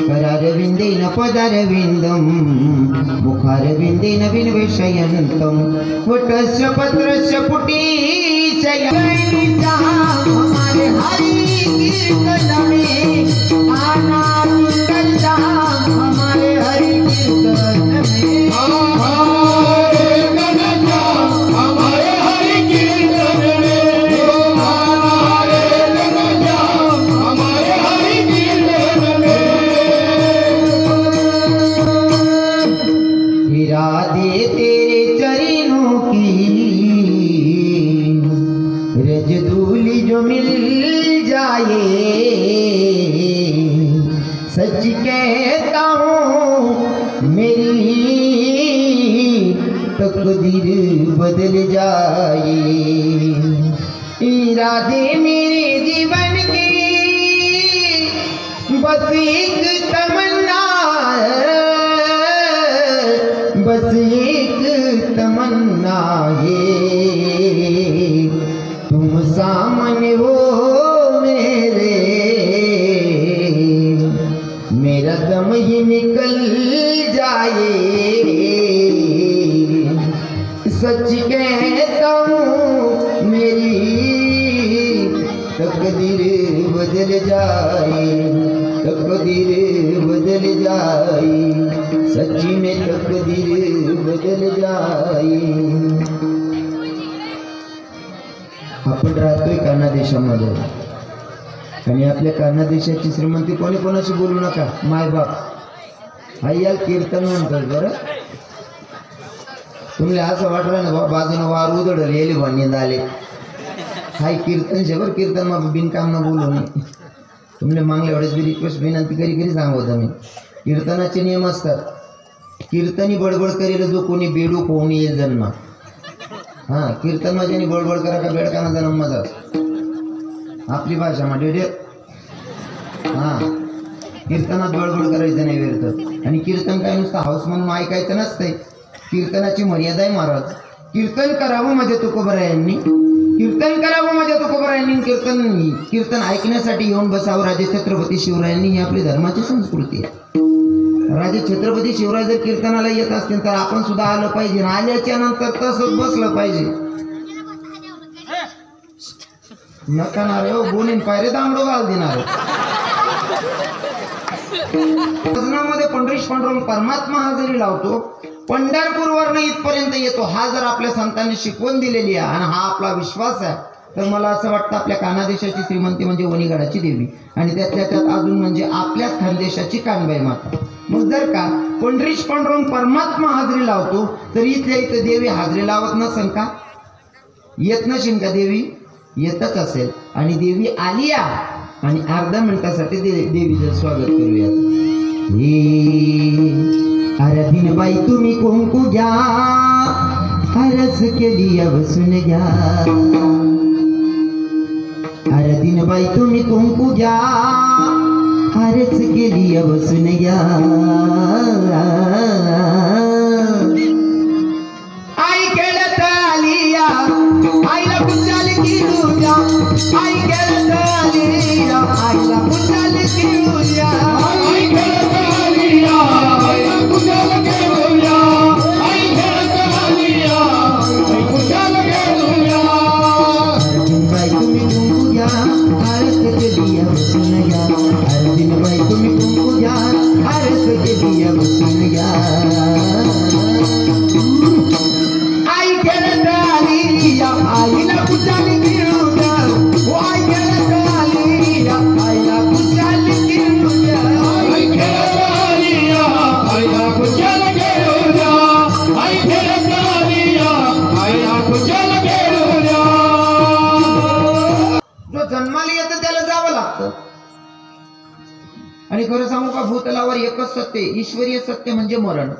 करारविंदेन पदारविंदम मुखारविंदेन विनवेशयन्तं वटस्य पत्रस्य पुटीशयन्तं हमारे हरि कीर्तन में आनंद हमारे हरि कीर्तन में सच कहता हूँ मेरी तकदीर बदल जाए। इरादे मेरे जीवन की बस एक तमन्ना, बस एक तमन्ना है तुम सामने हो मेरे, मेरा दम ही निकल जाए। सच कहता हूँ मेरी तकदीर बदल जाए, तकदीर बदल जाए, सच्ची में तकदीर बदल जाए। आपण राहतोय कान्हा देशामध्ये आणि आपल्या कान्हा देशाची श्रीमंती कोणी कोणाशी बोलू नका, मायबाप हायाल कीर्तन म्हणतात बरं। तुम्हाला असं वाटलं ना बाजूने वार उधळले येले भन्ने आले हाय कीर्तन शे बरं, कीर्तन मग बिनकाम न बोलू नये। तुमने मागल्या वेळेस बी रिक्वेस्ट विनंती करी सांगतो मी, कीर्तनाचे नियम असतात। कीर्तनी बडबड करेल जो कोणी बेडूक होऊन येईल जन्म, हां कीर्तन माझ्याने बडबड करा का बेडकाना जन्म माझा आपली भाषा मा डेडे। हां कीर्तनात बडबड करायचं नाही व्यर्थ। आणि कीर्तन काय नुसतं हाऊस म्हणून ऐकायचं नसतंय, कीर्तनाची मर्यादा आहे महाराज। कीर्तन करावं म्हणजे तुकोबरायांनी, कीर्तन करावं म्हणजे तुकोबरायांनी, कीर्तन ऐकण्यासाठी येऊन बसावं राजे छत्रपती शिवरायांनी, ही आपली धर्माची संस्कृती आहे। राजे छत्रपती शिवराय जर कीर्तनाला येत असतील तर आपण सुद्धा आलं पाहिजे, आल्याच्या नंतर तसंच बसलं पाहिजे। नका ना रे बोलीन पायरे दामडो घाल देणार। भजनामध्ये पंढरीश पांडुरंग परमात्मा हजेरी लावतो, पंढरपूरवरनं इथपर्यंत येतो। हा जर आपल्या संतांनी शिकवण दिलेली आहे आणि हा आपला विश्वास आहे तर मला असं वाटतं आपल्या कान्हा देशाची श्रीमंती म्हणजे वणीगडाची देवी, आणि त्यातल्या त्यात अजून म्हणजे आपल्याच खानदेशाची कानबाई माता। मग जर का पंढरीश पांडुरंग परमात्मा हजेरी लावतो तर इथल्या इथं देवी हजेरी लावत नसेल का? येत नसेल का देवी? येतच असेल। आणि देवी आली आणि अर्धा मिनिटासाठी देवीचं स्वागत करूया। अरे बाई तुम्ही कुंकू घ्या, हरस केली बसून घ्या। अरे बाई तुम्ही कुंकू घ्या, हरस केली बसून घ्या। आई खेळत आलिया, आईला पुजाल किरूया, आई खेळत आलिया, आईला पुजाल किरूया, आई खेळत आलिया, आईला पुजाल किरूया, आई खेळत आलिया, आई पुजाल किरूया। बाई तुम्ही कुंकू घ्या, हरस केली बसून घ्या। बाई तुम्ही कुंकू घ्या, हरस केली बसून घ्या। आई खेळत आलिया, आईला पुजाल किरूया, आई खेळत आलिया, आईला पुजाल किरूया, आई खेळत आलिया, आईला पुजाल किरूया, आई खेळत आलिया, आईला पुजाल किरूया। जो जन्माला येतं त्याला जावं लागतं। आणि खरं सांगू का, भूतलावर एकच सत्य, ईश्वरीय सत्य म्हणजे मरण।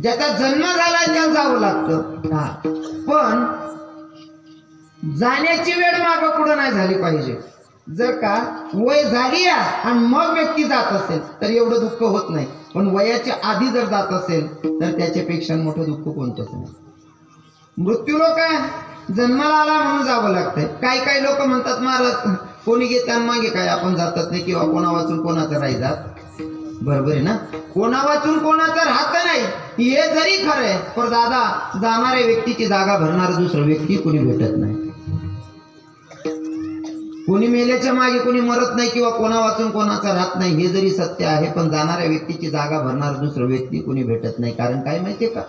ज्याचा जन्म झाला त्याला जावं लागतं, पण जाण्याची वेळ मागं पुढं नाही झाली पाहिजे। जर का वय झाली आणि मग व्यक्ती जात असेल तर एवढं दुःख होत नाही, पण वयाच्या आधी जर जात असेल तर त्याच्यापेक्षा मोठं दुःख कोणतंच नाही। मृत्यू लोक जन्माला आला म्हणून जावं लागतंय। काही लोक म्हणतात महाराज कोणी घेतात मागे काय आपण जातच नाही, किंवा कोणा वाचून कोणाचं नाही जात। बरोबर आहे ना. कोणा वाचून कोणाचं राहत नाही हे जरी खरं आहे, पण दादा जाणाऱ्या व्यक्तीची जागा भरणार दुसरं व्यक्ती कोणी भेटत नाही. कोणी मेल्याच्या मागे कोणी मरत नाही किंवा कोणा वाचून कोणाचा राहत नाही हे जरी सत्य आहे, पण जाणाऱ्या व्यक्तीची जागा भरणार दुसरं व्यक्ती कोणी भेटत नाही. कारण काय माहितीये का,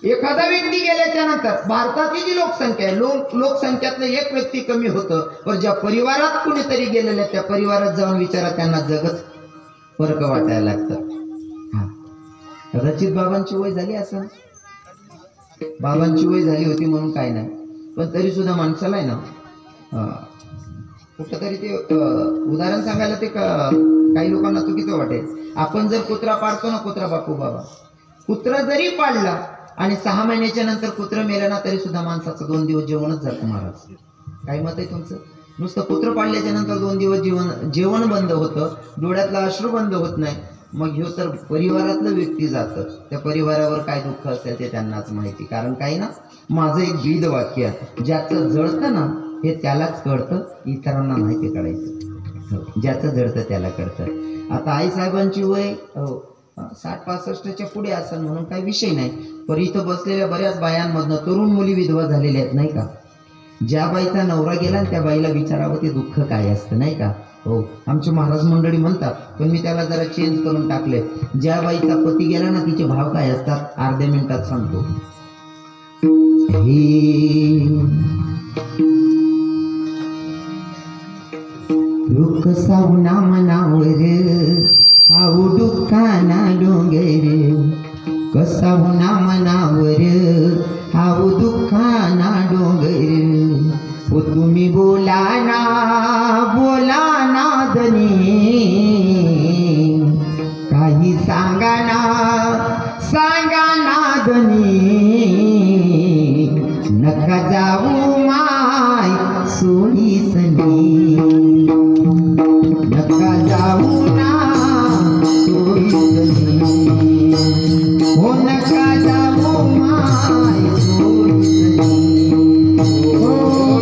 एखादा व्यक्ती गेल्याच्या नंतर भारताची जी लोकसंख्या आहे, लोकसंख्यातलं एक व्यक्ती कमी होतं, पण ज्या परिवारात कुणीतरी गेलेलं त्या परिवारात जाऊन विचारा त्यांना जगच फरक वाटायला लागतं. कदाचित बाबांची वय झाली असं, बाबांची वय झाली होती म्हणून काय नाही, पण तरी सुद्धा माणसाला आहे ना कुठं तरी ते उदाहरण सांगायला ते काही लोकांना चुकीचं वाटेल. आपण जर कुत्रा पाळतो ना, कुत्रा बापू बाबा, कुत्रा जरी पाळला आणि 6 महिन्याच्या नंतर कुत्र मेलं ना, तरी सुद्धा माणसाचं 2 दिवस जेवणच जातं महाराज. काय मत आहे तुमचं? नुसतं कुत्र पाळल्याच्या नंतर 2 दिवस जेवण बंद होतं, डोळ्यातला अश्रू बंद होत नाही. मग ह्यो तर परिवारातलं व्यक्ती जातं, त्या परिवारावर काय दुःख असेल ते त्यांनाच माहिती. कारण काय ना, माझं एक ब्रीद वाक्य आहे, ज्याचं जळतं ना हे त्यालाच कळतं, इतरांना माहिती कळायचं. ज्याचं जळतं त्याला कळतं. आता आईसाहेबांची वय 60-65च्या पुढे असेल म्हणून काही विषय नाही, पण इथं बसलेल्या बऱ्याच बायांमधनं तरुण मुली विधवा झालेल्या आहेत नाही का. ज्या बाईचा नवरा गेला त्या बाईला विचारावं ते दुःख काय असतं नाही का. हो, आमचे महाराज मंडळी म्हणतात, पण मी त्याला जरा चेंज करून टाकले. ज्या बाईचा पती गेला ना तिचे भाव काय असतात, अर्ध्या मिनिटात सांगतो. दुःख सावना मनावर हाऊ दुःखाना डोंगर, कसा होना मनावर हाऊ दुःखाना डोंगर. ओ तुम्ही बोला ना धनी, काही सांगा ना धनी. नका जाऊ माय सोडी सनी, नका जाऊ ना सोडी सनी. हो नका जाऊ माय सोडी सनी. हो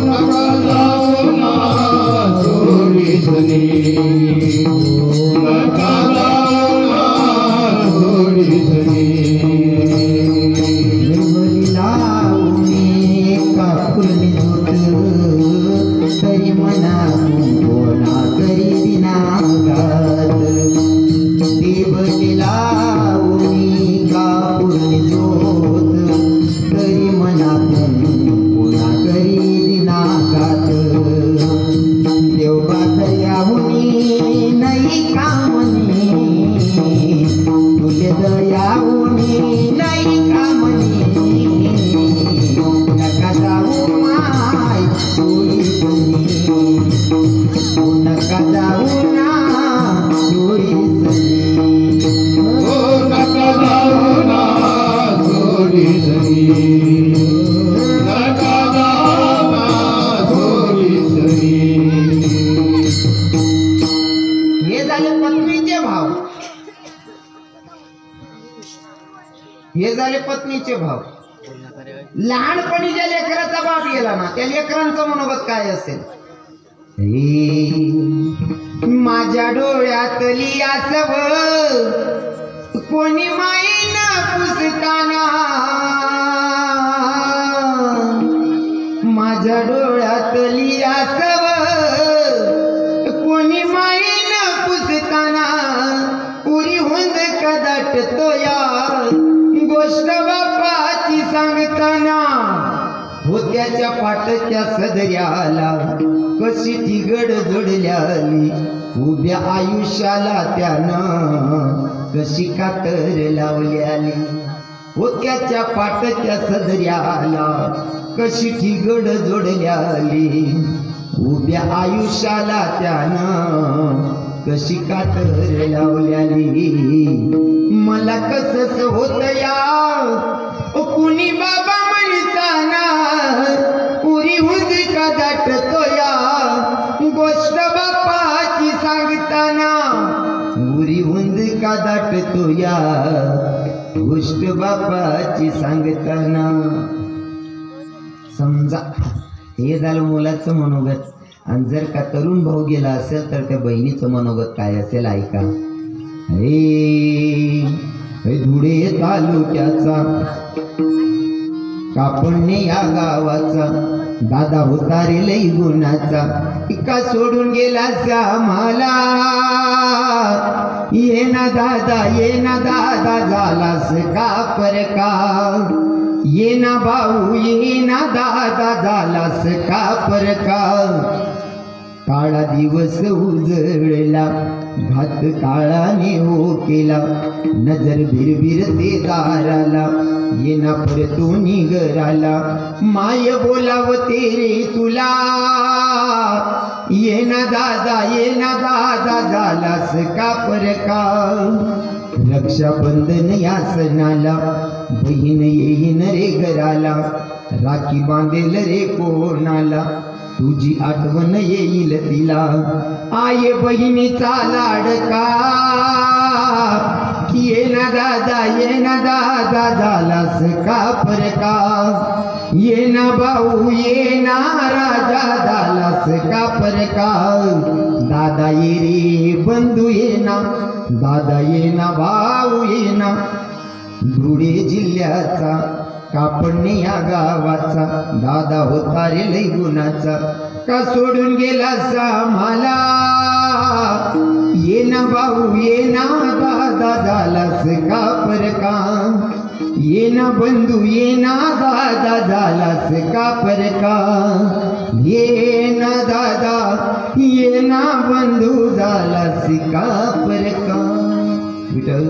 नका जाऊ ना सोडी सनी. नका जाऊ ना सोडी सनी. तरी मना कोणा करी दिनागात, देवलीला उनी का पूर्णी जोत. तरी मना कोणा करी दिनागात, देवबा दयाउनी नाही कामनी. तुले दयाउनी नाही कामनी. नका जाऊ माय सोडी सनी, नका जाऊ ना सोडी सनी. हो नका जाऊ ना सोडी सनी. नका जाऊ ना सोडी सनी. हे झाले पत्नीचे भाव, हे झाले पत्नीचे भाव. लहानपणी ज्या लेकराचा बाप गेला ना त्या लेकरांचं मनोगत काय असेल. माझ्या डोळ्यातली आसव कोणी माईन पुसताना, माझ्या डोळ्यातली आसव कोणी माईन पुसताना. पुरी हुंद कदाटतो या गोष्ट बापाची सांगताना. होत्याच्या पाटच्या सदऱ्याला कशी ती गड जोडल्याली, उभ्या आयुष्याला त्यानं कशी कातर लावल्याली. होत्याच्या पाटच्या सदऱ्याला कशी ती गड जोडल्याली, उभ्या आयुष्याला त्यानं कशी कातर लावल्याली. मला कसंच होत या कुणी बाबा म्हणताना, पुरी हुंदी का दाटतो या गोष्ट बापाची सांगताना. पुरी हुंदी का दाटतो या गोष्ट बापाची सांगताना. समजा हे झालं मुलाचं मनोगत, आणि जर का तरुण भाऊ गेला असेल तर त्या बहिणीचं मनोगत काय असेल ऐका. हे धुळे तालुक्याचा कापणे या गावाचा दादा होता रे लई गुणाचा इका सोडून गेला मला ये ना दादा झालास का परका ये ना भाऊ ये ना दादा झालास का परका काळा दिवस उजळला घात काळाने हो केला नजर भिरभिर ते दाराला ये ना परतूनी घराला माय बोलावते रे तुला ये ना दादा झालास का परका रक्षाबंधन या सणाला बहीण येईन रे घराला राखी बांधेल रे कोणाला तुझी आठवण येईल तिला आये बहिणीचा लाडका ये ना दादा झालास का परका ये ना भाऊ ये ना राजा झालास का परका दादा ये रे बंधू ये ना दादा ये ना भाऊ ये ना धुळे जिल्ह्याचा कापणे या गावाचा दादा होता रे लई गुणाचा का सोडून गेला मला ये ना भाऊ ये ना दादा झालास का परका ये ना बंधू ये ना दादा झालास का परका ये ना दादा ये ना बंधू झालास का परका विठ्ठल